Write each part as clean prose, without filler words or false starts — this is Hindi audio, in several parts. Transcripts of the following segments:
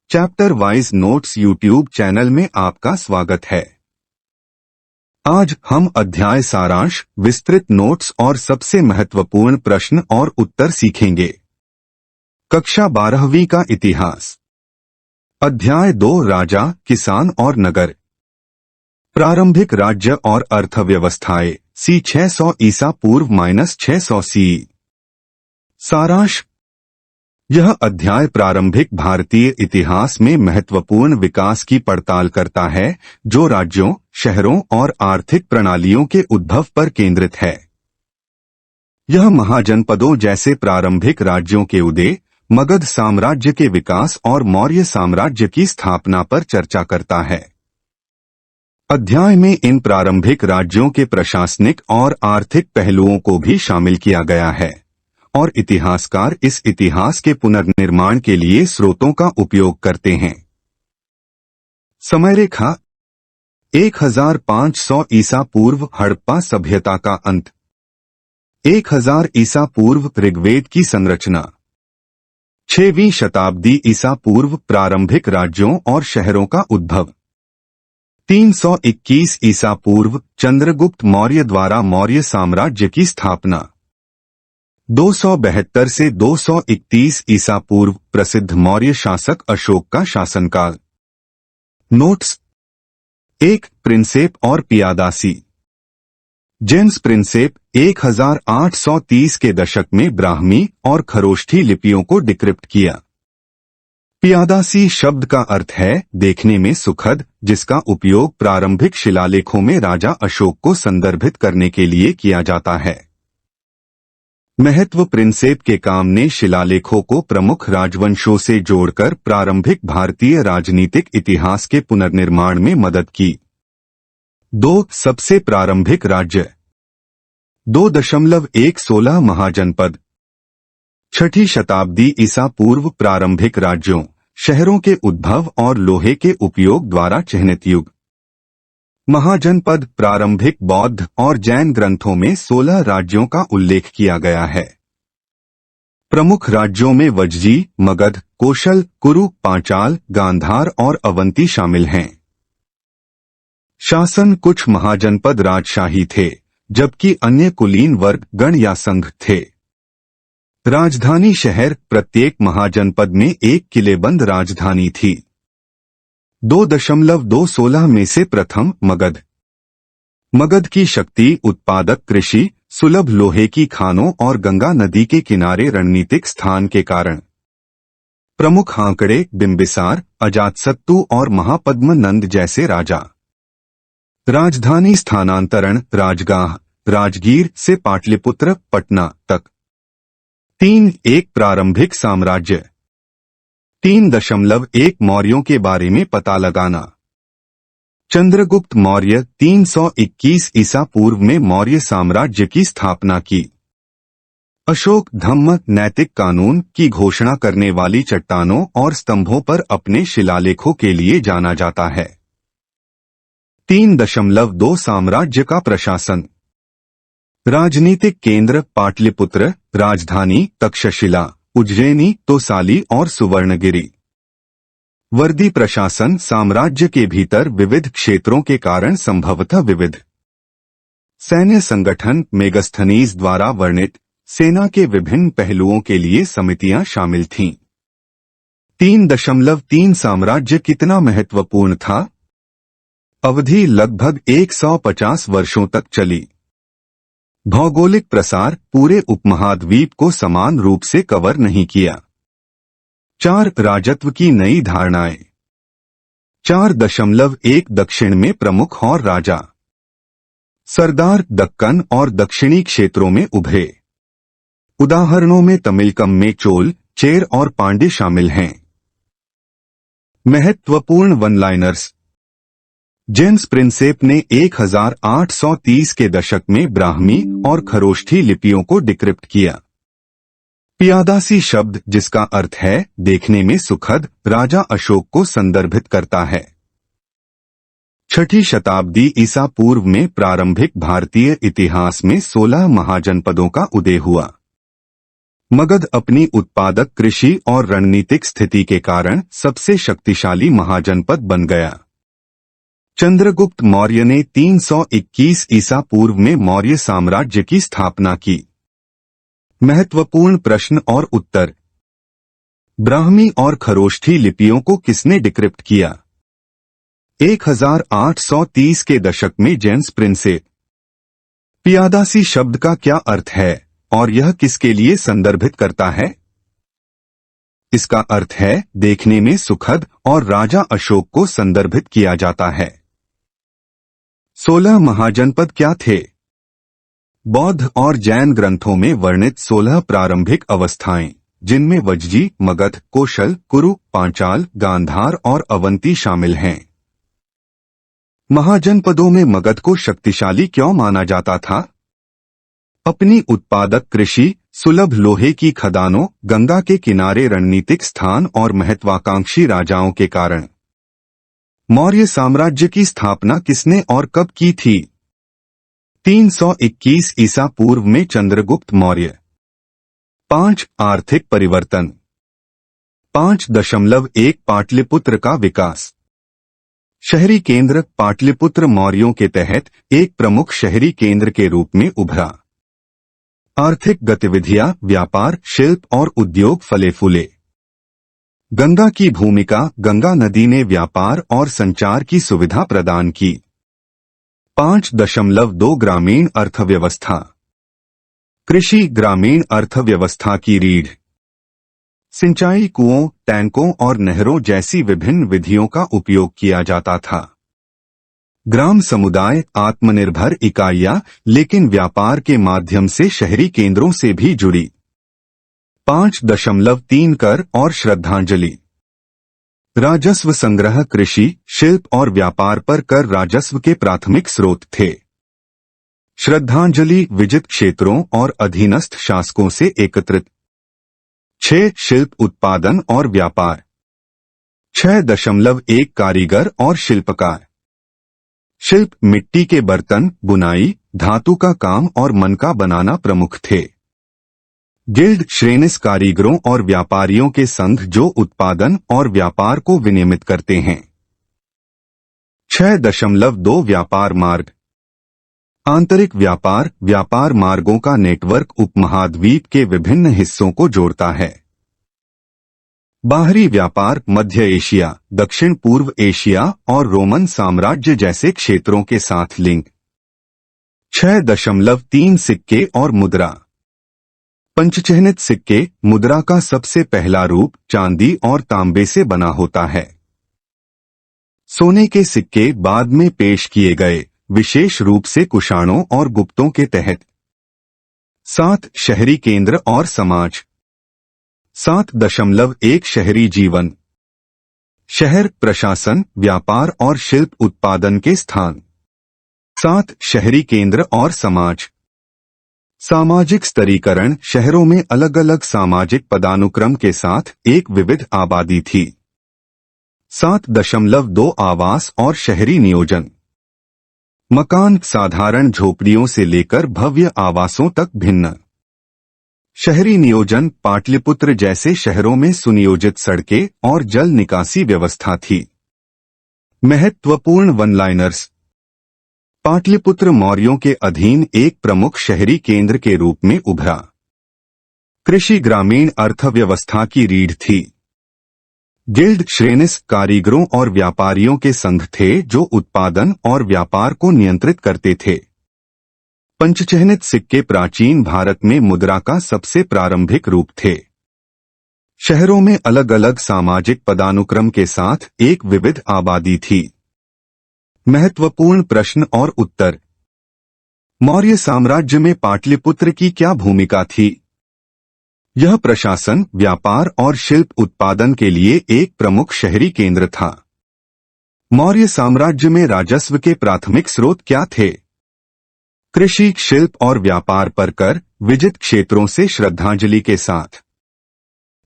Chapter wise notes YouTube channel में आपका स्वागत है। आज हम अध्याय सारांश, विस्तृत नोट्स और सबसे महत्वपूर्ण प्रश्न और उत्तर सीखेंगे। कक्षा 12वीं का इतिहास। अध्याय 2 राजा, किसान और नगर। प्रारंभिक राज्य और अर्थव्यवस्थाएं सी 600 ईसा पूर्व -600 सी। सारांश। यह अध्याय प्रारंभिक भारतीय इतिहास में महत्वपूर्ण विकास की पड़ताल करता है, जो राज्यों, शहरों और आर्थिक प्रणालियों के उद्भव पर केंद्रित है। यह महाजनपदों जैसे प्रारंभिक राज्यों के उदय, मगध साम्राज्य के विकास और मौर्य साम्राज्य की स्थापना पर चर्चा करता है। अध्याय में इन प्रारंभिक राज्यों के प्रशासनिक और आर्थिक पहलुओं को भी शामिल किया गया है, और इतिहासकार इस इतिहास के पुनर्निर्माण के लिए स्रोतों का उपयोग करते हैं। समय रेखा। 1500 ईसा पूर्व हड़प्पा सभ्यता का अंत। 1000 ईसा पूर्व ऋग्वेद की संरचना। 6वीं शताब्दी ईसा पूर्व प्रारंभिक राज्यों और शहरों का उद्भव। 321 ईसा पूर्व चंद्रगुप्त मौर्य द्वारा मौर्य साम्राज्य की स्थापना। 272 से 231 ईसा पूर्व प्रसिद्ध मौर्य शासक अशोक का शासनकाल। नोट्स। 1 प्रिंसेप और पियादासी। जेम्स प्रिंसेप 1830 के दशक में ब्राह्मी और खरोष्ठी लिपियों को डिक्रिप्ट किया। पियादासी शब्द का अर्थ है देखने में सुखद, जिसका उपयोग प्रारंभिक शिलालेखों में राजा अशोक को संदर्भित करने के लिए किया जाता है। महत्व। प्रिंसेप के काम ने शिलालेखों को प्रमुख राजवंशों से जोड़कर प्रारंभिक भारतीय राजनीतिक इतिहास के पुनर्निर्माण में मदद की। 2 सबसे प्रारंभिक राज्य। 2.116 महाजनपद। 6ठी शताब्दी ईसा पूर्व प्रारंभिक राज्यों, शहरों के उद्भव और लोहे के उपयोग द्वारा चिह्नित युग। महाजनपद। प्रारंभिक बौद्ध और जैन ग्रंथों में 16 राज्यों का उल्लेख किया गया है। प्रमुख राज्यों में वज्जी, मगध, कोशल, कुरु, पांचाल, गांधार और अवंती शामिल हैं। शासन। कुछ महाजनपद राजशाही थे, जबकि अन्य कुलीन वर्ग, गण या संघ थे। राजधानी शहर। प्रत्येक महाजनपद में एक किलेबंद राजधानी थी। 2.216 में से प्रथम मगध। मगध की शक्ति, उत्पादक कृषि, सुलभ लोहे की खानों और गंगा नदी के किनारे रणनीतिक स्थान के कारण। प्रमुख आंकड़े। बिंबिसार, अजातशत्रु और महापद्म नंद जैसे राजा। राजधानी स्थानांतरण। राजगाह, राजगीर से पाटलिपुत्र, पटना तक। 3 एक प्रारंभिक साम्राज्य। 3.1 मौर्यों के बारे में पता लगाना। चंद्रगुप्त मौर्य 321 ईसा पूर्व में मौर्य साम्राज्य की स्थापना की। अशोक धम्म, नैतिक कानून की घोषणा करने वाली चट्टानों और स्तंभों पर अपने शिलालेखों के लिए जाना जाता है। 3.2 साम्राज्य का प्रशासन। राजनीतिक केंद्र। पाटलिपुत्र, राजधानी तक्षशिला, उज्जैनी, तोसाली और सुवर्णगिरी। वर्दी प्रशासन। साम्राज्य के भीतर विविध क्षेत्रों के कारण संभवतः विविध। सैन्य संगठन। मेगस्थनीज द्वारा वर्णित सेना के विभिन्न पहलुओं के लिए समितियां शामिल थीं। 3.3 साम्राज्य कितना महत्वपूर्ण था? अवधि लगभग 150 वर्षों तक चली। भौगोलिक प्रसार। पूरे उपमहाद्वीप को समान रूप से कवर नहीं किया। 4 राजत्व की नई धारणाएं। 4.1 दक्षिण में प्रमुख और राजा। सरदार दक्कन और दक्षिणी क्षेत्रों में उभरे। उदाहरणों में तमिलकम में चोल, चेर और पांड्य शामिल हैं। महत्वपूर्ण वन लाइनर्स। जेम्स प्रिंसेप ने 1830 के दशक में ब्राह्मी और खरोष्ठी लिपियों को डिक्रिप्ट किया। पियादासी शब्द, जिसका अर्थ है देखने में सुखद, राजा अशोक को संदर्भित करता है। 6ठी शताब्दी ईसा पूर्व में प्रारंभिक भारतीय इतिहास में 16 महाजनपदों का उदय हुआ। मगध अपनी उत्पादक कृषि और रणनीतिक स्थिति के कारण सबसे शक्तिशाली महाजनपद बन गया। चंद्रगुप्त मौर्य ने 321 ईसा पूर्व में मौर्य साम्राज्य की स्थापना की। महत्वपूर्ण प्रश्न और उत्तर। ब्राह्मी और खरोष्ठी लिपियों को किसने डिक्रिप्ट किया? 1830 के दशक में जेम्स प्रिंसेप। पियादासी शब्द का क्या अर्थ है और यह किसके लिए संदर्भित करता है? इसका अर्थ है देखने में सुखद और राजा अशोक को संदर्भित किया जाता है। 16 महाजनपद क्या थे? बौद्ध और जैन ग्रंथों में वर्णित 16 प्रारंभिक अवस्थाएं, जिनमें वज्जी, मगध, कोशल, कुरु, पांचाल, गांधार और अवंती शामिल हैं। महाजनपदों में मगध को शक्तिशाली क्यों माना जाता था? अपनी उत्पादक कृषि, सुलभ लोहे की खदानों, गंगा के किनारे रणनीतिक स्थान और महत्वाकांक्षी राजाओं के कारण। मौर्य साम्राज्य की स्थापना किसने और कब की थी? 321 ईसा पूर्व में चंद्रगुप्त मौर्य। 5 आर्थिक परिवर्तन। 5.1 पाटलिपुत्र का विकास। शहरी केंद्र पाटलिपुत्र मौर्यों के तहत एक प्रमुख शहरी केंद्र के रूप में उभरा। आर्थिक गतिविधियां, व्यापार, शिल्प और उद्योग फले फूले। गंगा की भूमिका। गंगा नदी ने व्यापार और संचार की सुविधा प्रदान की। 5.2 ग्रामीण अर्थव्यवस्था। कृषि ग्रामीण अर्थव्यवस्था की रीढ़। सिंचाई, कुओं, टैंकों और नहरों जैसी विभिन्न विधियों का उपयोग किया जाता था। ग्राम समुदाय आत्मनिर्भर इकाइयां, लेकिन व्यापार के माध्यम से शहरी केंद्रों से भी जुड़ी। 5.3 कर और श्रद्धांजलि। राजस्व संग्रह। कृषि, शिल्प और व्यापार पर कर राजस्व के प्राथमिक स्रोत थे। श्रद्धांजलि विजित क्षेत्रों और अधीनस्थ शासकों से एकत्रित। 6 शिल्प उत्पादन और व्यापार। 6.1 कारीगर और शिल्पकार। शिल्प मिट्टी के बर्तन, बुनाई, धातु का काम और मनका बनाना प्रमुख थे। गिल्ड श्रेणिस कारीगरों और व्यापारियों के संघ जो उत्पादन और व्यापार को विनियमित करते हैं। 6.2 व्यापार मार्ग। आंतरिक व्यापार। व्यापार मार्गों का नेटवर्क उपमहाद्वीप के विभिन्न हिस्सों को जोड़ता है। बाहरी व्यापार। मध्य एशिया, दक्षिण पूर्व एशिया और रोमन साम्राज्य जैसे क्षेत्रों के साथ लिंक। 6.3 सिक्के और मुद्रा। पंचचिह्नित सिक्के मुद्रा का सबसे पहला रूप चांदी और तांबे से बना होता है। सोने के सिक्के बाद में पेश किए गए, विशेष रूप से कुषाणों और गुप्तों के तहत। 7 शहरी केंद्र और समाज। 7.1 शहरी जीवन। शहर, प्रशासन, व्यापार और शिल्प उत्पादन के स्थान। 7 शहरी केंद्र और समाज। सामाजिक स्तरीकरण। शहरों में अलग अलग सामाजिक पदानुक्रम के साथ एक विविध आबादी थी। 7.2 आवास और शहरी नियोजन। मकान साधारण झोपड़ियों से लेकर भव्य आवासों तक भिन्न। शहरी नियोजन। पाटलिपुत्र जैसे शहरों में सुनियोजित सड़कें और जल निकासी व्यवस्था थी। महत्वपूर्ण वन लाइनर्स। पाटलिपुत्र मौर्यों के अधीन एक प्रमुख शहरी केंद्र के रूप में उभरा। कृषि ग्रामीण अर्थव्यवस्था की रीढ़ थी। गिल्ड श्रेणिस कारीगरों और व्यापारियों के संघ थे जो उत्पादन और व्यापार को नियंत्रित करते थे। पंचचिह्नित सिक्के प्राचीन भारत में मुद्रा का सबसे प्रारंभिक रूप थे। शहरों में अलग अलग सामाजिक पदानुक्रम के साथ एक विविध आबादी थी। महत्वपूर्ण प्रश्न और उत्तर। मौर्य साम्राज्य में पाटलिपुत्र की क्या भूमिका थी? यह प्रशासन, व्यापार और शिल्प उत्पादन के लिए एक प्रमुख शहरी केंद्र था। मौर्य साम्राज्य में राजस्व के प्राथमिक स्रोत क्या थे? कृषि, शिल्प और व्यापार पर कर, विजित क्षेत्रों से श्रद्धांजलि के साथ।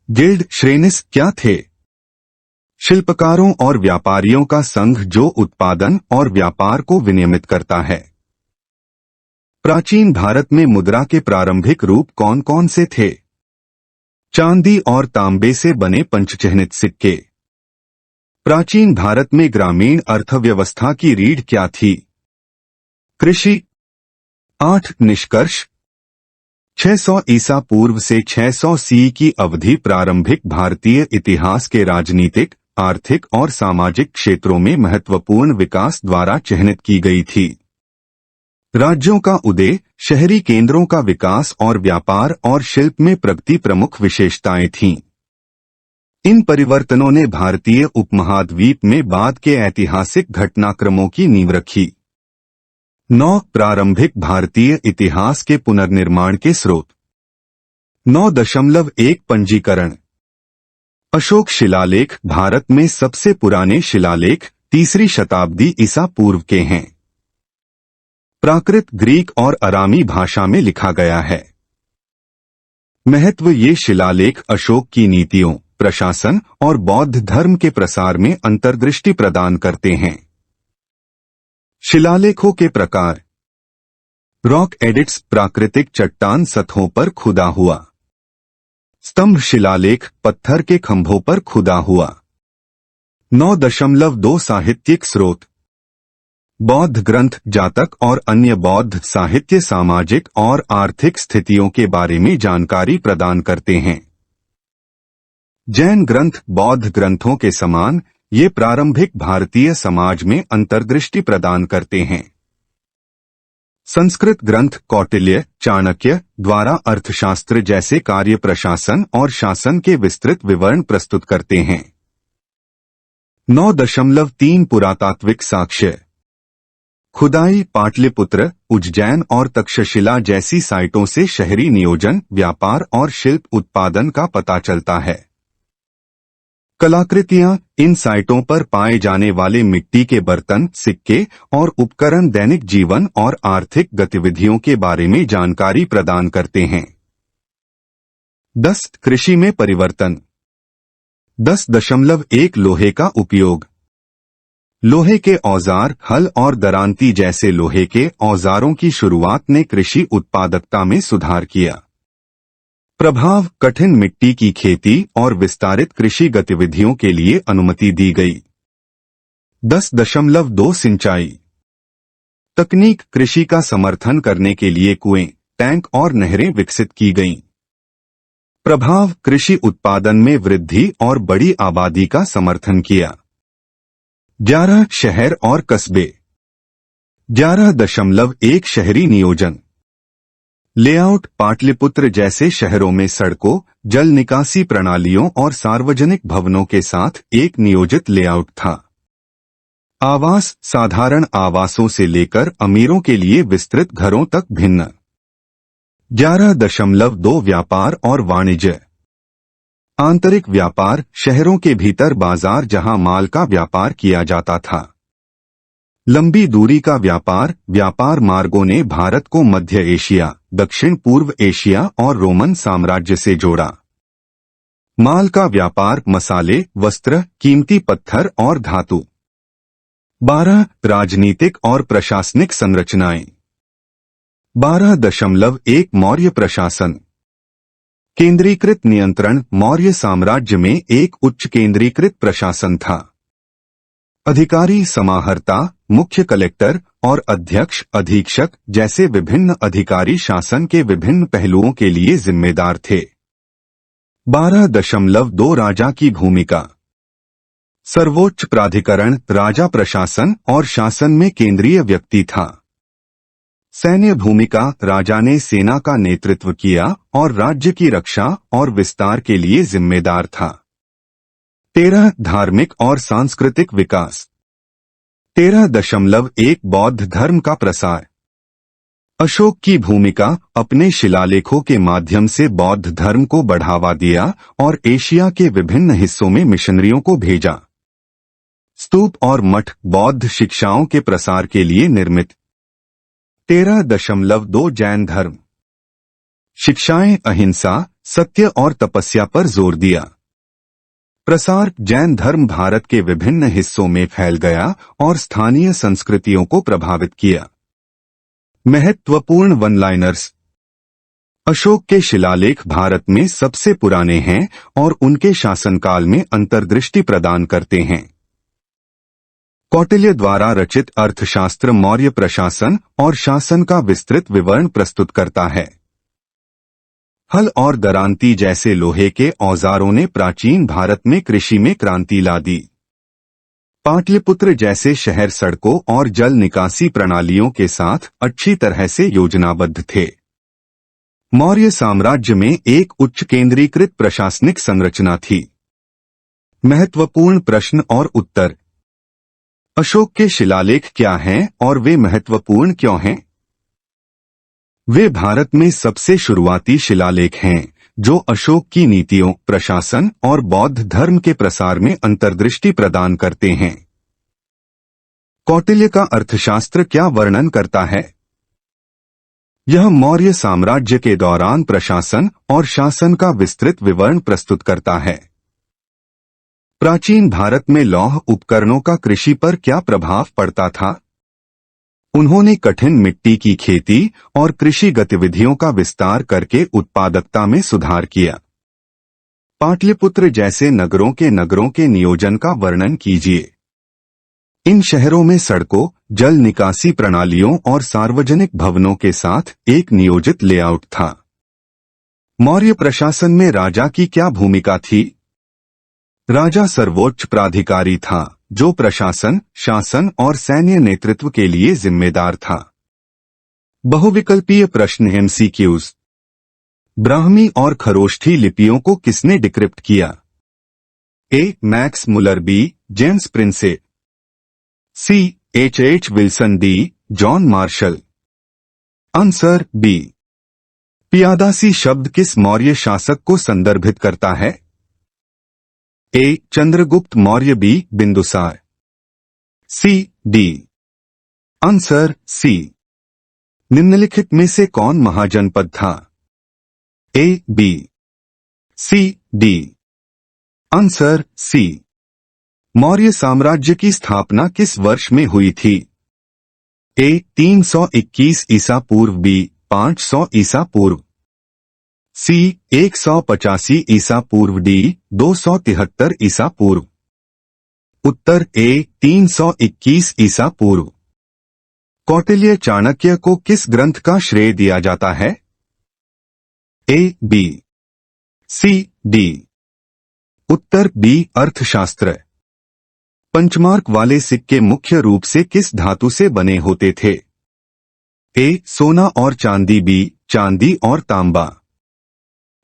गिल्ड श्रेणिस क्या थे? शिल्पकारों और व्यापारियों का संघ जो उत्पादन और व्यापार को विनियमित करता है। प्राचीन भारत में मुद्रा के प्रारंभिक रूप कौन कौन से थे? चांदी और तांबे से बने पंचचिह्नित सिक्के। प्राचीन भारत में ग्रामीण अर्थव्यवस्था की रीढ़ क्या थी? कृषि। 8 निष्कर्ष। 600 ईसा पूर्व से 600 सी की अवधि प्रारंभिक भारतीय इतिहास के राजनीतिक, आर्थिक और सामाजिक क्षेत्रों में महत्वपूर्ण विकास द्वारा चिह्नित की गई थी। राज्यों का उदय, शहरी केंद्रों का विकास और व्यापार और शिल्प में प्रगति प्रमुख विशेषताएं थीं। इन परिवर्तनों ने भारतीय उपमहाद्वीप में बाद के ऐतिहासिक घटनाक्रमों की नींव रखी। 9 प्रारंभिक भारतीय इतिहास के पुनर्निर्माण के स्रोत। 9.1 पंजीकरण। अशोक शिलालेख भारत में सबसे पुराने शिलालेख 3री शताब्दी ईसा पूर्व के हैं। प्राकृत ग्रीक और अरामी भाषा में लिखा गया है। महत्व। ये शिलालेख अशोक की नीतियों, प्रशासन और बौद्ध धर्म के प्रसार में अंतर्दृष्टि प्रदान करते हैं। शिलालेखों के प्रकार। रॉक एडिक्ट्स प्राकृतिक चट्टान सतहों पर खुदा हुआ। स्तंभ शिलालेख पत्थर के खंभों पर खुदा हुआ। 9.2 साहित्यिक स्रोत। बौद्ध ग्रंथ जातक और अन्य बौद्ध साहित्य सामाजिक और आर्थिक स्थितियों के बारे में जानकारी प्रदान करते हैं। जैन ग्रंथ बौद्ध ग्रंथों के समान ये प्रारंभिक भारतीय समाज में अंतर्दृष्टि प्रदान करते हैं। संस्कृत ग्रंथ कौटिल्य, चाणक्य द्वारा अर्थशास्त्र जैसे कार्य प्रशासन और शासन के विस्तृत विवरण प्रस्तुत करते हैं। 9.3 पुरातात्विक साक्ष्य। खुदाई पाटलिपुत्र, उज्जैन और तक्षशिला जैसी साइटों से शहरी नियोजन, व्यापार और शिल्प उत्पादन का पता चलता है। कलाकृतियां। इन साइटों पर पाए जाने वाले मिट्टी के बर्तन, सिक्के और उपकरण दैनिक जीवन और आर्थिक गतिविधियों के बारे में जानकारी प्रदान करते हैं। 10 कृषि में परिवर्तन। 10.1 लोहे का उपयोग। लोहे के औजार, हल और दरांती जैसे लोहे के औजारों की शुरुआत ने कृषि उत्पादकता में सुधार किया। प्रभाव। कठिन मिट्टी की खेती और विस्तारित कृषि गतिविधियों के लिए अनुमति दी गई। 10.2 सिंचाई तकनीक। कृषि का समर्थन करने के लिए कुएं, टैंक और नहरें विकसित की गईं। प्रभाव। कृषि उत्पादन में वृद्धि और बड़ी आबादी का समर्थन किया। 11 शहर और कस्बे। 11.1 शहरी नियोजन। लेआउट। पाटलिपुत्र जैसे शहरों में सड़कों, जल निकासी प्रणालियों और सार्वजनिक भवनों के साथ एक नियोजित लेआउट था। आवास। साधारण आवासों से लेकर अमीरों के लिए विस्तृत घरों तक भिन्न। 11.2 व्यापार और वाणिज्य। आंतरिक व्यापार। शहरों के भीतर बाजार जहां माल का व्यापार किया जाता था। लंबी दूरी का व्यापार। व्यापार मार्गों ने भारत को मध्य एशिया, दक्षिण पूर्व एशिया और रोमन साम्राज्य से जोड़ा। माल का व्यापार। मसाले, वस्त्र, कीमती पत्थर और धातु। 12 राजनीतिक और प्रशासनिक संरचनाएं। 12.1 मौर्य प्रशासन। केंद्रीकृत नियंत्रण। मौर्य साम्राज्य में एक उच्च केंद्रीकृत प्रशासन था। अधिकारी समाहर्ता, मुख्य कलेक्टर और अध्यक्ष अधीक्षक जैसे विभिन्न अधिकारी शासन के विभिन्न पहलुओं के लिए जिम्मेदार थे। 12.2 राजा की भूमिका। सर्वोच्च प्राधिकरण। राजा प्रशासन और शासन में केंद्रीय व्यक्ति था। सैन्य भूमिका। राजा ने सेना का नेतृत्व किया और राज्य की रक्षा और विस्तार के लिए जिम्मेदार था। 13 धार्मिक और सांस्कृतिक विकास। 13.1 बौद्ध धर्म का प्रसार। अशोक की भूमिका। अपने शिलालेखों के माध्यम से बौद्ध धर्म को बढ़ावा दिया और एशिया के विभिन्न हिस्सों में मिशनरियों को भेजा। स्तूप और मठ। बौद्ध शिक्षाओं के प्रसार के लिए निर्मित। 13.2 जैन धर्म। शिक्षाएं। अहिंसा, सत्य और तपस्या पर जोर दिया। प्रसार। जैन धर्म भारत के विभिन्न हिस्सों में फैल गया और स्थानीय संस्कृतियों को प्रभावित किया। महत्वपूर्ण वन लाइनर्स। अशोक के शिलालेख भारत में सबसे पुराने हैं और उनके शासनकाल में अंतर्दृष्टि प्रदान करते हैं। कौटिल्य द्वारा रचित अर्थशास्त्र मौर्य प्रशासन और शासन का विस्तृत विवरण प्रस्तुत करता है। हल और दरांती जैसे लोहे के औजारों ने प्राचीन भारत में कृषि में क्रांति ला दी। पाटलिपुत्र जैसे शहर सड़कों और जल निकासी प्रणालियों के साथ अच्छी तरह से योजनाबद्ध थे। मौर्य साम्राज्य में एक उच्च केंद्रीकृत प्रशासनिक संरचना थी। महत्वपूर्ण प्रश्न और उत्तर। अशोक के शिलालेख क्या हैं और वे महत्वपूर्ण क्यों हैं? वे भारत में सबसे शुरुआती शिलालेख हैं जो अशोक की नीतियों, प्रशासन और बौद्ध धर्म के प्रसार में अंतर्दृष्टि प्रदान करते हैं। कौटिल्य का अर्थशास्त्र क्या वर्णन करता है? यह मौर्य साम्राज्य के दौरान प्रशासन और शासन का विस्तृत विवरण प्रस्तुत करता है। प्राचीन भारत में लौह उपकरणों का कृषि पर क्या प्रभाव पड़ता था? उन्होंने कठिन मिट्टी की खेती और कृषि गतिविधियों का विस्तार करके उत्पादकता में सुधार किया। पाटलिपुत्र जैसे नगरों के नियोजन का वर्णन कीजिए। इन शहरों में सड़कों, जल निकासी प्रणालियों और सार्वजनिक भवनों के साथ एक नियोजित लेआउट था। मौर्य प्रशासन में राजा की क्या भूमिका थी? राजा सर्वोच्च प्राधिकारी था जो प्रशासन, शासन और सैन्य नेतृत्व के लिए जिम्मेदार था। बहुविकल्पीय प्रश्न MCQs। ब्राह्मी और खरोष्ठी लिपियों को किसने डिक्रिप्ट किया? A. Max Muller, B. James Prinsep, C. H. Wilson, D. John Marshall. Answer B। Piyadasi शब्द किस मौर्य शासक को संदर्भित करता है? A. Chandragupta Maurya, B. Bindusara, C. D। Answer C। निम्नलिखित में से कौन महाजनपद था? A. B, C. D। Answer C। Maurya साम्राज्य की स्थापना किस वर्ष में हुई थी? A. 321 ईसा पूर्व, B. 500 ईसा पूर्व, C. 185 ईसा पूर्व, D. 273 ईसा पूर्व। उत्तर A. 321 ईसा पूर्व। कौटिल्य चाणक्य को किस ग्रंथ का श्रेय दिया जाता है? A. B, C. D। Uttar B। अर्थशास्त्र। पंचमार्क वाले सिक्के मुख्य रूप से किस धातु से बने होते थे? A. सोना और चांदी, B. चांदी और तांबा,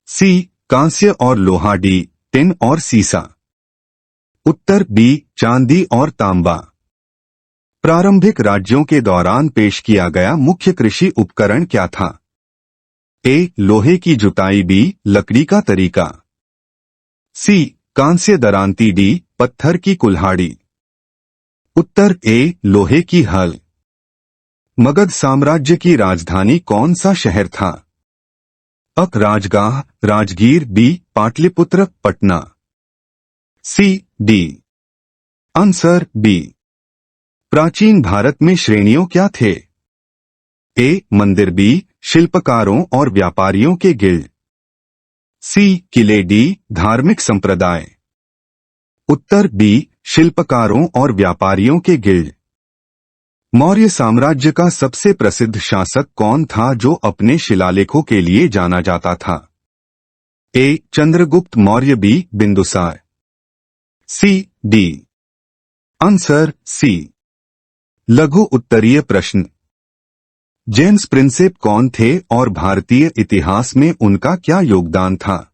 C. कांस्य और लोहा, D. टिन और सीसा। उत्तर B। चांदी और तांबा। प्रारंभिक राज्यों के दौरान पेश किया गया मुख्य कृषि उपकरण क्या था? A. लोहे की जुताई, B. लकड़ी का तरीका, C. कांस्य दरांती, D. पत्थर की कुल्हाड़ी। उत्तर A। लोहे की हल। मगध साम्राज्य की राजधानी कौन सा शहर था? अक Rajgah, Rajgir, B. Pataliputra, Patna, C. D। Answer B। प्राचीन भारत में श्रेणियों क्या थे? A. मंदिर, B. शिल्पकारों और व्यापारियों के गिल्ड, C. किले, D. धार्मिक संप्रदाय। उत्तर B। शिल्पकारों और व्यापारियों के गिल्ड। मौर्य साम्राज्य का सबसे प्रसिद्ध शासक कौन था जो अपने शिलालेखों के लिए जाना जाता था? A. Chandragupta Maurya, B. Bindusara, C. D। Answer C। लघु उत्तरीय प्रश्न। जेम्स प्रिंसेप कौन थे और भारतीय इतिहास में उनका क्या योगदान था?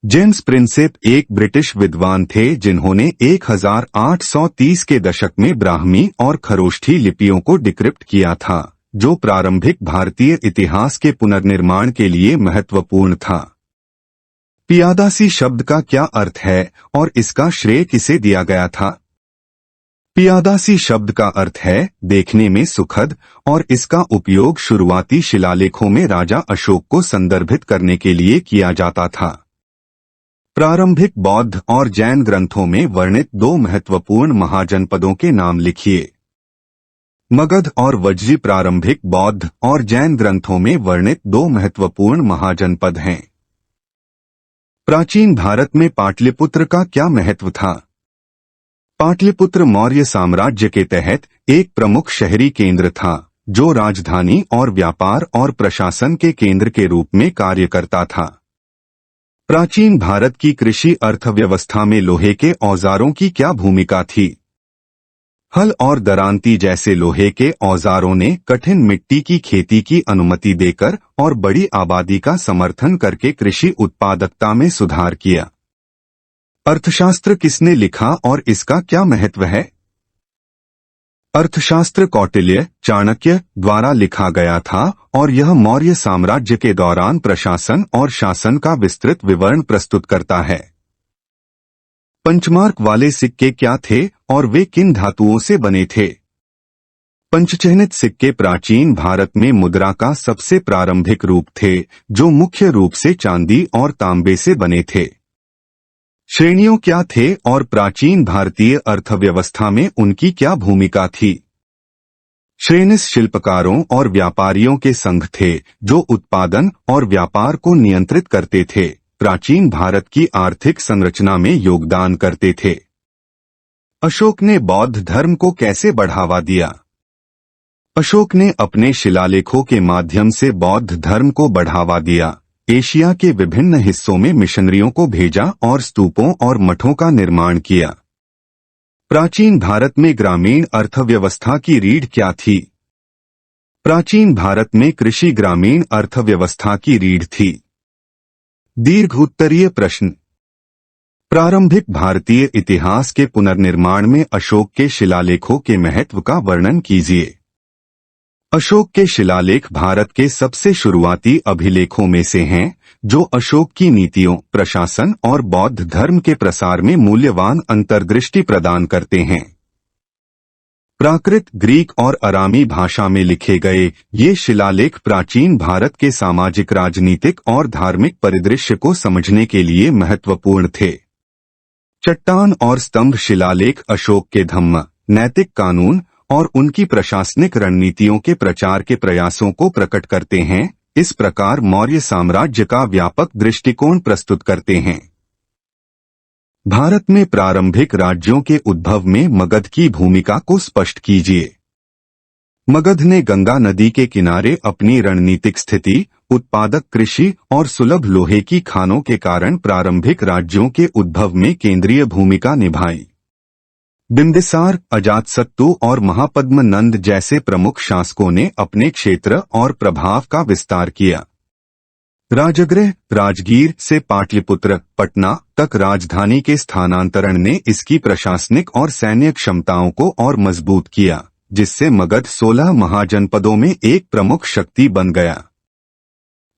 जेम्स प्रिंसेप एक ब्रिटिश विद्वान थे जिन्होंने 1830 के दशक में ब्राह्मी और खरोष्ठी लिपियों को डिक्रिप्ट किया था, जो प्रारंभिक भारतीय इतिहास के पुनर्निर्माण के लिए महत्वपूर्ण था। पियादासी शब्द का क्या अर्थ है और इसका श्रेय किसे दिया गया था? पियादासी शब्द का अर्थ है देखने में सुखद और इसका उपयोग शुरुआती शिलालेखों में राजा अशोक को संदर्भित करने के लिए किया जाता था। प्रारंभिक बौद्ध और जैन ग्रंथों में वर्णित दो महत्वपूर्ण महाजनपदों के नाम लिखिए। मगध और वज्जी प्रारंभिक बौद्ध और जैन ग्रंथों में वर्णित दो महत्वपूर्ण महाजनपद हैं। प्राचीन भारत में पाटलिपुत्र का क्या महत्व था? पाटलिपुत्र मौर्य साम्राज्य के तहत एक प्रमुख शहरी केंद्र था, जो राजधानी और व्यापार और प्रशासन के केंद्र के रूप में कार्य करता था। प्राचीन भारत की कृषि अर्थव्यवस्था में लोहे के औजारों की क्या भूमिका थी? हल और दरांती जैसे लोहे के औजारों ने कठिन मिट्टी की खेती की अनुमति देकर और बड़ी आबादी का समर्थन करके कृषि उत्पादकता में सुधार किया। अर्थशास्त्र किसने लिखा और इसका क्या महत्व है? अर्थशास्त्र कौटिल्य, चाणक्य द्वारा लिखा गया था और यह मौर्य साम्राज्य के दौरान प्रशासन और शासन का विस्तृत विवरण प्रस्तुत करता है। पंचमार्क वाले सिक्के क्या थे और वे किन धातुओं से बने थे? पंचचिह्नित सिक्के प्राचीन भारत में मुद्रा का सबसे प्रारंभिक रूप थे, जो मुख्य रूप से चांदी और तांबे से बने थे। श्रेणियों क्या थे और प्राचीन भारतीय अर्थव्यवस्था में उनकी क्या भूमिका थी? श्रेणिस शिल्पकारों और व्यापारियों के संघ थे, जो उत्पादन और व्यापार को नियंत्रित करते थे, प्राचीन भारत की आर्थिक संरचना में योगदान करते थे। अशोक ने बौद्ध धर्म को कैसे बढ़ावा दिया? अशोक ने अपने शिलालेखों के माध्यम से बौद्ध धर्म को बढ़ावा दिया, एशिया के विभिन्न हिस्सों में मिशनरियों को भेजा और स्तूपों और मठों का निर्माण किया। प्राचीन भारत में ग्रामीण अर्थव्यवस्था की रीढ़ क्या थी? प्राचीन भारत में कृषि ग्रामीण अर्थव्यवस्था की रीढ़ थी। दीर्घ उत्तरीय प्रश्न। प्रारंभिक भारतीय इतिहास के पुनर्निर्माण में अशोक के शिलालेखों के महत्व का वर्णन कीजिए। अशोक के शिलालेख भारत के सबसे शुरुआती अभिलेखों में से हैं, जो अशोक की नीतियों, प्रशासन और बौद्ध धर्म के प्रसार में मूल्यवान अंतर्दृष्टि प्रदान करते हैं। प्राकृत, ग्रीक और अरामी भाषा में लिखे गए ये शिलालेख प्राचीन भारत के सामाजिक, राजनीतिक और धार्मिक परिदृश्य को समझने के लिए महत्वपूर्ण थे। चट्टान और स्तंभ शिलालेख अशोक के धम्म, नैतिक कानून और उनकी प्रशासनिक रणनीतियों के प्रचार के प्रयासों को प्रकट करते हैं, इस प्रकार मौर्य साम्राज्य का व्यापक दृष्टिकोण प्रस्तुत करते हैं। भारत में प्रारंभिक राज्यों के उद्भव में मगध की भूमिका को स्पष्ट कीजिए। मगध ने गंगा नदी के किनारे अपनी रणनीतिक स्थिति, उत्पादक कृषि और सुलभ लोहे की खानों के कारण प्रारंभिक राज्यों के उद्भव में केंद्रीय भूमिका निभाई। बिंबिसार, अजातशत्रु और महापद्म नंद जैसे प्रमुख शासकों ने अपने क्षेत्र और प्रभाव का विस्तार किया। राजगृह, राजगीर से पाटलिपुत्र, पटना तक राजधानी के स्थानांतरण ने इसकी प्रशासनिक और सैन्य क्षमताओं को और मजबूत किया, जिससे मगध 16 महाजनपदों में एक प्रमुख शक्ति बन गया।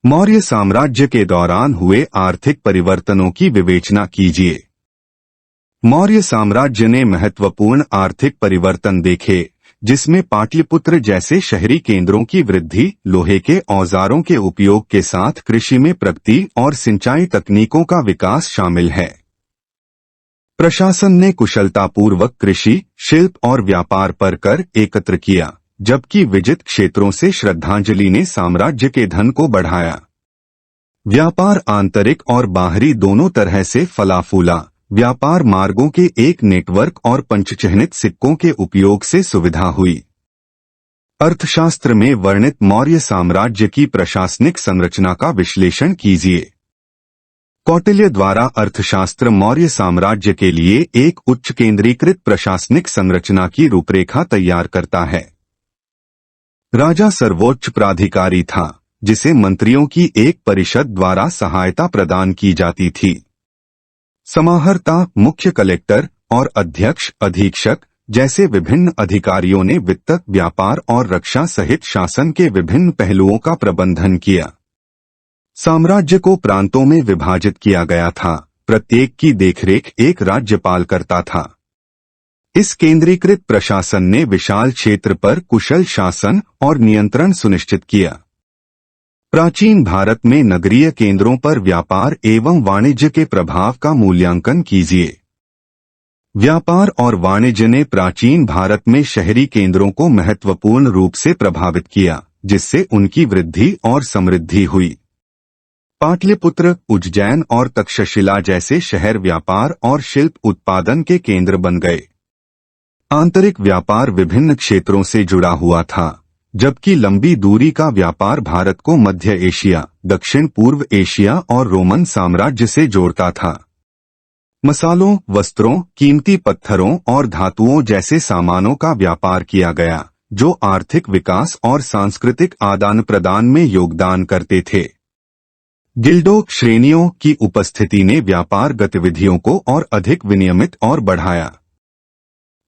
मौर्य साम्राज्य के दौरान हुए आर्थिक परिवर्तनों की विवेचना कीजिए। मौर्य साम्राज्य ने महत्वपूर्ण आर्थिक परिवर्तन देखे, जिसमें पाटलिपुत्र जैसे शहरी केंद्रों की वृद्धि, लोहे के औजारों के उपयोग के साथ कृषि में प्रगति और सिंचाई तकनीकों का विकास शामिल है। प्रशासन ने कुशलतापूर्वक कृषि, शिल्प और व्यापार पर कर एकत्र किया, जबकि विजित क्षेत्रों से श्रद्धांजलि ने साम्राज्य के धन को बढ़ाया। व्यापार आंतरिक और बाहरी दोनों तरह से फला फूला। व्यापार मार्गों के एक नेटवर्क और पंचचिह्नित सिक्कों के उपयोग से सुविधा हुई। अर्थशास्त्र में वर्णित मौर्य साम्राज्य की प्रशासनिक संरचना का विश्लेषण कीजिए। कौटिल्य द्वारा अर्थशास्त्र मौर्य साम्राज्य के लिए एक उच्च केंद्रीकृत प्रशासनिक संरचना की रूपरेखा तैयार करता है। राजा सर्वोच्च प्राधिकारी था, जिसे मंत्रियों की एक परिषद द्वारा सहायता प्रदान की जाती थी। समाहर्ता, मुख्य कलेक्टर और अध्यक्ष, अधीक्षक जैसे विभिन्न अधिकारियों ने वित्त, व्यापार और रक्षा सहित शासन के विभिन्न पहलुओं का प्रबंधन किया। साम्राज्य को प्रांतों में विभाजित किया गया था, प्रत्येक की देखरेख एक राज्यपाल करता था। इस केंद्रीकृत प्रशासन ने विशाल क्षेत्र पर कुशल शासन और नियंत्रण सुनिश्चित किया। प्राचीन भारत में नगरीय केंद्रों पर व्यापार एवं वाणिज्य के प्रभाव का मूल्यांकन कीजिए। व्यापार और वाणिज्य ने प्राचीन भारत में शहरी केंद्रों को महत्वपूर्ण रूप से प्रभावित किया, जिससे उनकी वृद्धि और समृद्धि हुई। पाटलिपुत्र, उज्जैन और तक्षशिला जैसे शहर व्यापार और शिल्प उत्पादन के केंद्र बन गए। आंतरिक व्यापार विभिन्न क्षेत्रों से जुड़ा हुआ था, जबकि लंबी दूरी का व्यापार भारत को मध्य एशिया, दक्षिण पूर्व एशिया और रोमन साम्राज्य से जोड़ता था। मसालों, वस्त्रों, कीमती पत्थरों और धातुओं जैसे सामानों का व्यापार किया गया, जो आर्थिक विकास और सांस्कृतिक आदान प्रदान में योगदान करते थे। गिल्डों, श्रेणियों की उपस्थिति ने व्यापार गतिविधियों को और अधिक विनियमित और बढ़ाया।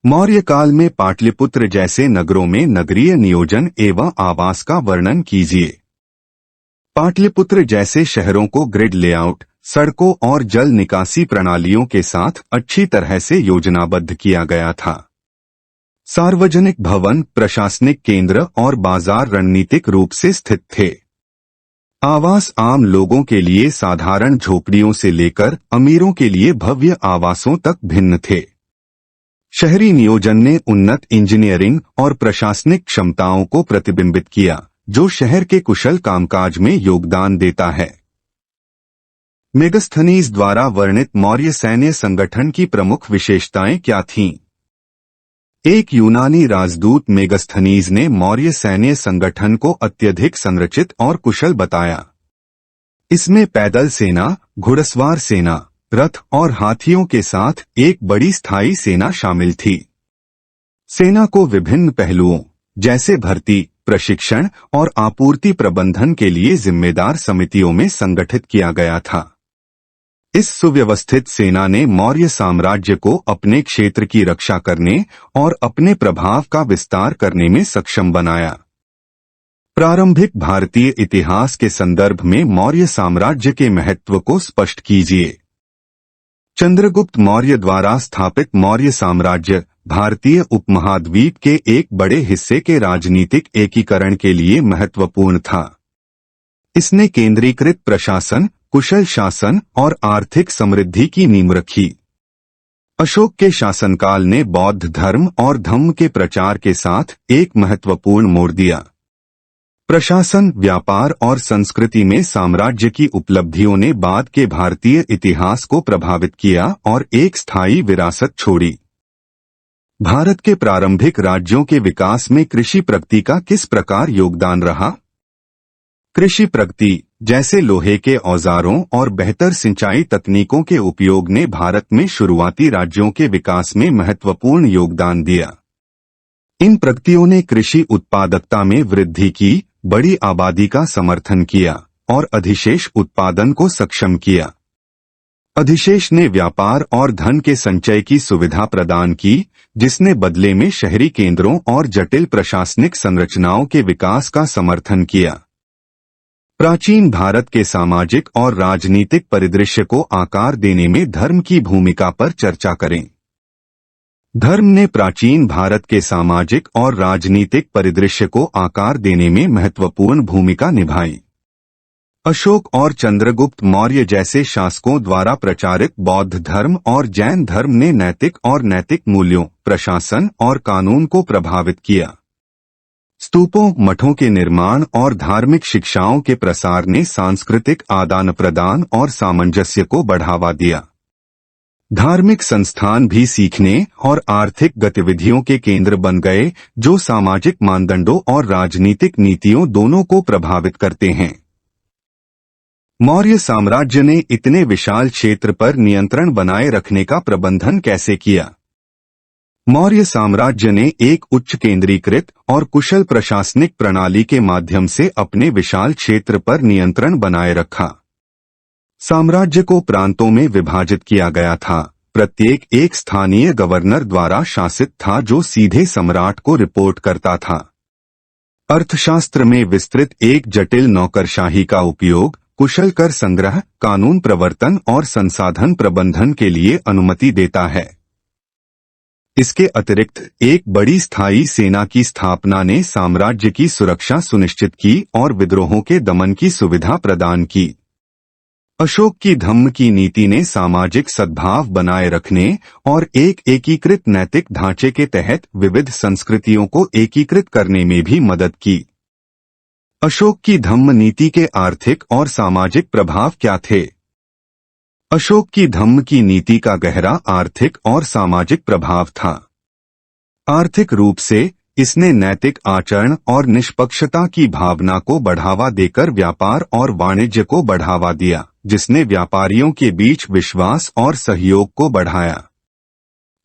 मौर्य काल में पाटलिपुत्र जैसे नगरों में नगरीय नियोजन एवं आवास का वर्णन कीजिए। पाटलिपुत्र जैसे शहरों को ग्रिड लेआउट, सड़कों और जल निकासी प्रणालियों के साथ अच्छी तरह से योजनाबद्ध किया गया था। सार्वजनिक भवन, प्रशासनिक केंद्र और बाजार रणनीतिक रूप से स्थित थे। आवास आम लोगों के लिए साधारण झोपड़ियों से लेकर अमीरों के लिए भव्य आवासों तक भिन्न थे। शहरी नियोजन ने उन्नत इंजीनियरिंग और प्रशासनिक क्षमताओं को प्रतिबिंबित किया, जो शहर के कुशल कामकाज में योगदान देता है। मेगस्थनीज द्वारा वर्णित मौर्य सैन्य संगठन की प्रमुख विशेषताएं क्या थीं? एक यूनानी राजदूत मेगस्थनीज ने मौर्य सैन्य संगठन को अत्यधिक संरचित और कुशल बताया। इसमें पैदल सेना, घुड़सवार सेना, रथ और हाथियों के साथ एक बड़ी स्थायी सेना शामिल थी। सेना को विभिन्न पहलुओं जैसे भर्ती, प्रशिक्षण और आपूर्ति प्रबंधन के लिए जिम्मेदार समितियों में संगठित किया गया था। इस सुव्यवस्थित सेना ने मौर्य साम्राज्य को अपने क्षेत्र की रक्षा करने और अपने प्रभाव का विस्तार करने में सक्षम बनाया। प्रारंभिक भारतीय इतिहास के संदर्भ में मौर्य साम्राज्य के महत्व को स्पष्ट कीजिए। चंद्रगुप्त मौर्य द्वारा स्थापित मौर्य साम्राज्य भारतीय उपमहाद्वीप के एक बड़े हिस्से के राजनीतिक एकीकरण के लिए महत्वपूर्ण था। इसने केंद्रीकृत प्रशासन, कुशल शासन और आर्थिक समृद्धि की नींव रखी। अशोक के शासनकाल ने बौद्ध धर्म और धम्म के प्रचार के साथ एक महत्वपूर्ण मोड़ दिया। प्रशासन, व्यापार और संस्कृति में साम्राज्य की उपलब्धियों ने बाद के भारतीय इतिहास को प्रभावित किया और एक स्थायी विरासत छोड़ी। भारत के प्रारंभिक राज्यों के विकास में कृषि प्रगति का किस प्रकार योगदान रहा? कृषि प्रगति, जैसे लोहे के औजारों और बेहतर सिंचाई तकनीकों के उपयोग ने भारत में शुरुआती राज्यों के विकास में महत्वपूर्ण योगदान दिया। इन प्रगतियों ने कृषि उत्पादकता में वृद्धि की, बड़ी आबादी का समर्थन किया और अधिशेष उत्पादन को सक्षम किया। अधिशेष ने व्यापार और धन के संचय की सुविधा प्रदान की, जिसने बदले में शहरी केंद्रों और जटिल प्रशासनिक संरचनाओं के विकास का समर्थन किया। प्राचीन भारत के सामाजिक और राजनीतिक परिदृश्य को आकार देने में धर्म की भूमिका पर चर्चा करें। धर्म ने प्राचीन भारत के सामाजिक और राजनीतिक परिदृश्य को आकार देने में महत्वपूर्ण भूमिका निभाई। अशोक और चंद्रगुप्त मौर्य जैसे शासकों द्वारा प्रचारित बौद्ध धर्म और जैन धर्म ने नैतिक और नैतिक मूल्यों, प्रशासन और कानून को प्रभावित किया। स्तूपों, मठों के निर्माण और धार्मिक शिक्षाओं के प्रसार ने सांस्कृतिक आदान प्रदान और सामंजस्य को बढ़ावा दिया। धार्मिक संस्थान भी सीखने और आर्थिक गतिविधियों के केंद्र बन गए, जो सामाजिक मानदंडों और राजनीतिक नीतियों दोनों को प्रभावित करते हैं। मौर्य साम्राज्य ने इतने विशाल क्षेत्र पर नियंत्रण बनाए रखने का प्रबंधन कैसे किया? मौर्य साम्राज्य ने एक उच्च केंद्रीकृत और कुशल प्रशासनिक प्रणाली के माध्यम से अपने विशाल क्षेत्र पर नियंत्रण बनाए रखा। साम्राज्य को प्रांतों में विभाजित किया गया था। प्रत्येक एक स्थानीय गवर्नर द्वारा शासित था, जो सीधे सम्राट को रिपोर्ट करता था। अर्थशास्त्र में विस्तृत एक जटिल नौकरशाही का उपयोग कुशल कर संग्रह, कानून प्रवर्तन और संसाधन प्रबंधन के लिए अनुमति देता है। इसके अतिरिक्त एक बड़ी स्थायी सेना की स्थापना ने साम्राज्य की सुरक्षा सुनिश्चित की और विद्रोहों के दमन की सुविधा प्रदान की। अशोक की धम्म की नीति ने सामाजिक सद्भाव बनाए रखने और एक एकीकृत नैतिक ढांचे के तहत विविध संस्कृतियों को एकीकृत करने में भी मदद की। अशोक की धम्म नीति के आर्थिक और सामाजिक प्रभाव क्या थे? अशोक की धम्म की नीति का गहरा आर्थिक और सामाजिक प्रभाव था। आर्थिक रूप से इसने नैतिक आचरण और निष्पक्षता की भावना को बढ़ावा देकर व्यापार और वाणिज्य को बढ़ावा दिया, जिसने व्यापारियों के बीच विश्वास और सहयोग को बढ़ाया।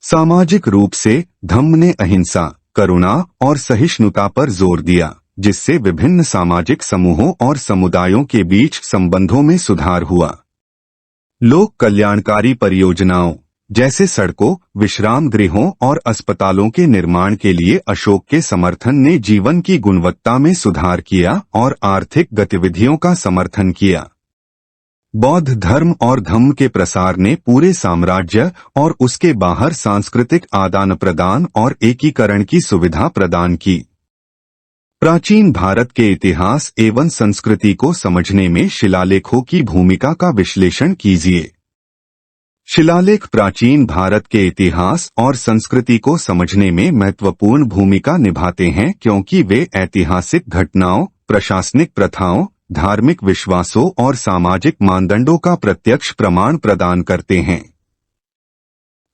सामाजिक रूप से धम्म ने अहिंसा, करुणा और सहिष्णुता पर जोर दिया, जिससे विभिन्न सामाजिक समूहों और समुदायों के बीच संबंधों में सुधार हुआ। लोक कल्याणकारी परियोजनाओं जैसे सड़कों, विश्राम गृहों और अस्पतालों के निर्माण के लिए अशोक के समर्थन ने जीवन की गुणवत्ता में सुधार किया और आर्थिक गतिविधियों का समर्थन किया। बौद्ध धर्म और धम्म के प्रसार ने पूरे साम्राज्य और उसके बाहर सांस्कृतिक आदान प्रदान और एकीकरण की सुविधा प्रदान की। प्राचीन भारत के इतिहास एवं संस्कृति को समझने में शिलालेखों की भूमिका का विश्लेषण कीजिए। शिलालेख प्राचीन भारत के इतिहास और संस्कृति को समझने में महत्वपूर्ण भूमिका निभाते हैं, क्योंकि वे ऐतिहासिक घटनाओं, प्रशासनिक प्रथाओं, धार्मिक विश्वासों और सामाजिक मानदंडों का प्रत्यक्ष प्रमाण प्रदान करते हैं।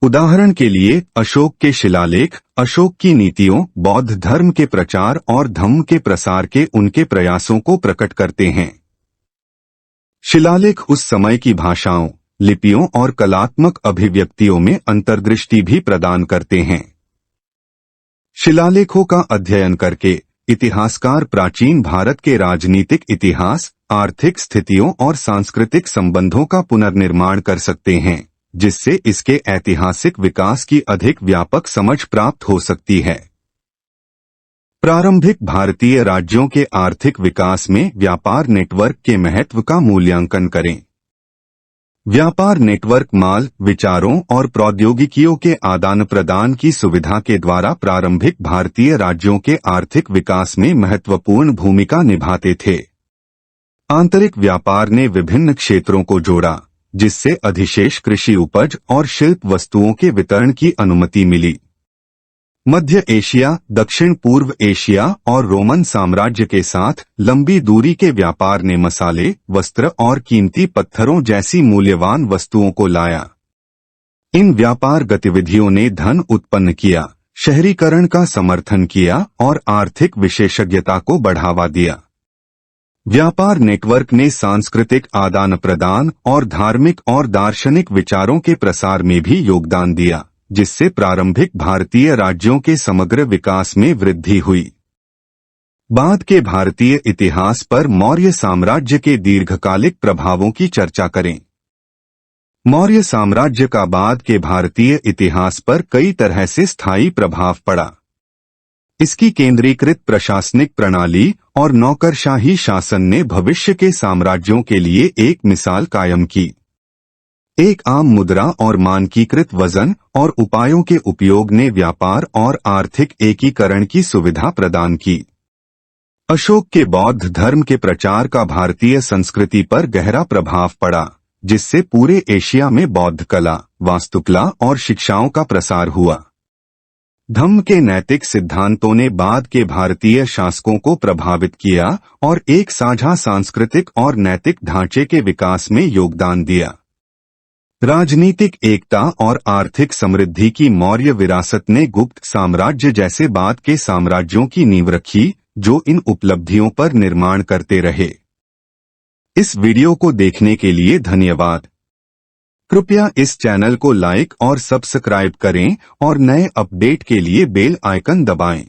उदाहरण के लिए अशोक के शिलालेख अशोक की नीतियों, बौद्ध धर्म के प्रचार और धम्म के प्रसार के उनके प्रयासों को प्रकट करते हैं। शिलालेख उस समय की भाषाओं, लिपियों और कलात्मक अभिव्यक्तियों में अंतर्दृष्टि भी प्रदान करते हैं। शिलालेखों का अध्ययन करके इतिहासकार प्राचीन भारत के राजनीतिक इतिहास, आर्थिक स्थितियों और सांस्कृतिक संबंधों का पुनर्निर्माण कर सकते हैं, जिससे इसके ऐतिहासिक विकास की अधिक व्यापक समझ प्राप्त हो सकती है। प्रारंभिक भारतीय राज्यों के आर्थिक विकास में व्यापार नेटवर्क के महत्व का मूल्यांकन करें। व्यापार नेटवर्क माल, विचारों और प्रौद्योगिकियों के आदान प्रदान की सुविधा के द्वारा प्रारंभिक भारतीय राज्यों के आर्थिक विकास में महत्वपूर्ण भूमिका निभाते थे। आंतरिक व्यापार ने विभिन्न क्षेत्रों को जोड़ा, जिससे अधिशेष कृषि उपज और शिल्प वस्तुओं के वितरण की अनुमति मिली। मध्य एशिया, दक्षिण पूर्व एशिया और रोमन साम्राज्य के साथ लंबी दूरी के व्यापार ने मसाले, वस्त्र और कीमती पत्थरों जैसी मूल्यवान वस्तुओं को लाया। इन व्यापार गतिविधियों ने धन उत्पन्न किया, शहरीकरण का समर्थन किया और आर्थिक विशेषज्ञता को बढ़ावा दिया। व्यापार नेटवर्क ने सांस्कृतिक आदान प्रदान और धार्मिक और दार्शनिक विचारों के प्रसार में भी योगदान दिया, जिससे प्रारंभिक भारतीय राज्यों के समग्र विकास में वृद्धि हुई। बाद के भारतीय इतिहास पर मौर्य साम्राज्य के दीर्घकालिक प्रभावों की चर्चा करें। मौर्य साम्राज्य का बाद के भारतीय इतिहास पर कई तरह से स्थायी प्रभाव पड़ा। इसकी केंद्रीकृत प्रशासनिक प्रणाली और नौकरशाही शासन ने भविष्य के साम्राज्यों के लिए एक मिसाल कायम की। एक आम मुद्रा और मानकीकृत वजन और उपायों के उपयोग ने व्यापार और आर्थिक एकीकरण की सुविधा प्रदान की। अशोक के बौद्ध धर्म के प्रचार का भारतीय संस्कृति पर गहरा प्रभाव पड़ा, जिससे पूरे एशिया में बौद्ध कला, वास्तुकला और शिक्षाओं का प्रसार हुआ। धम्म के नैतिक सिद्धांतों ने बाद के भारतीय शासकों को प्रभावित किया और एक साझा सांस्कृतिक और नैतिक ढांचे के विकास में योगदान दिया। राजनीतिक एकता और आर्थिक समृद्धि की मौर्य विरासत ने गुप्त साम्राज्य जैसे बाद के साम्राज्यों की नींव रखी, जो इन उपलब्धियों पर निर्माण करते रहे। इस वीडियो को देखने के लिए धन्यवाद। कृपया इस चैनल को लाइक और सब्सक्राइब करें और नए अपडेट के लिए बेल आइकन दबाएं।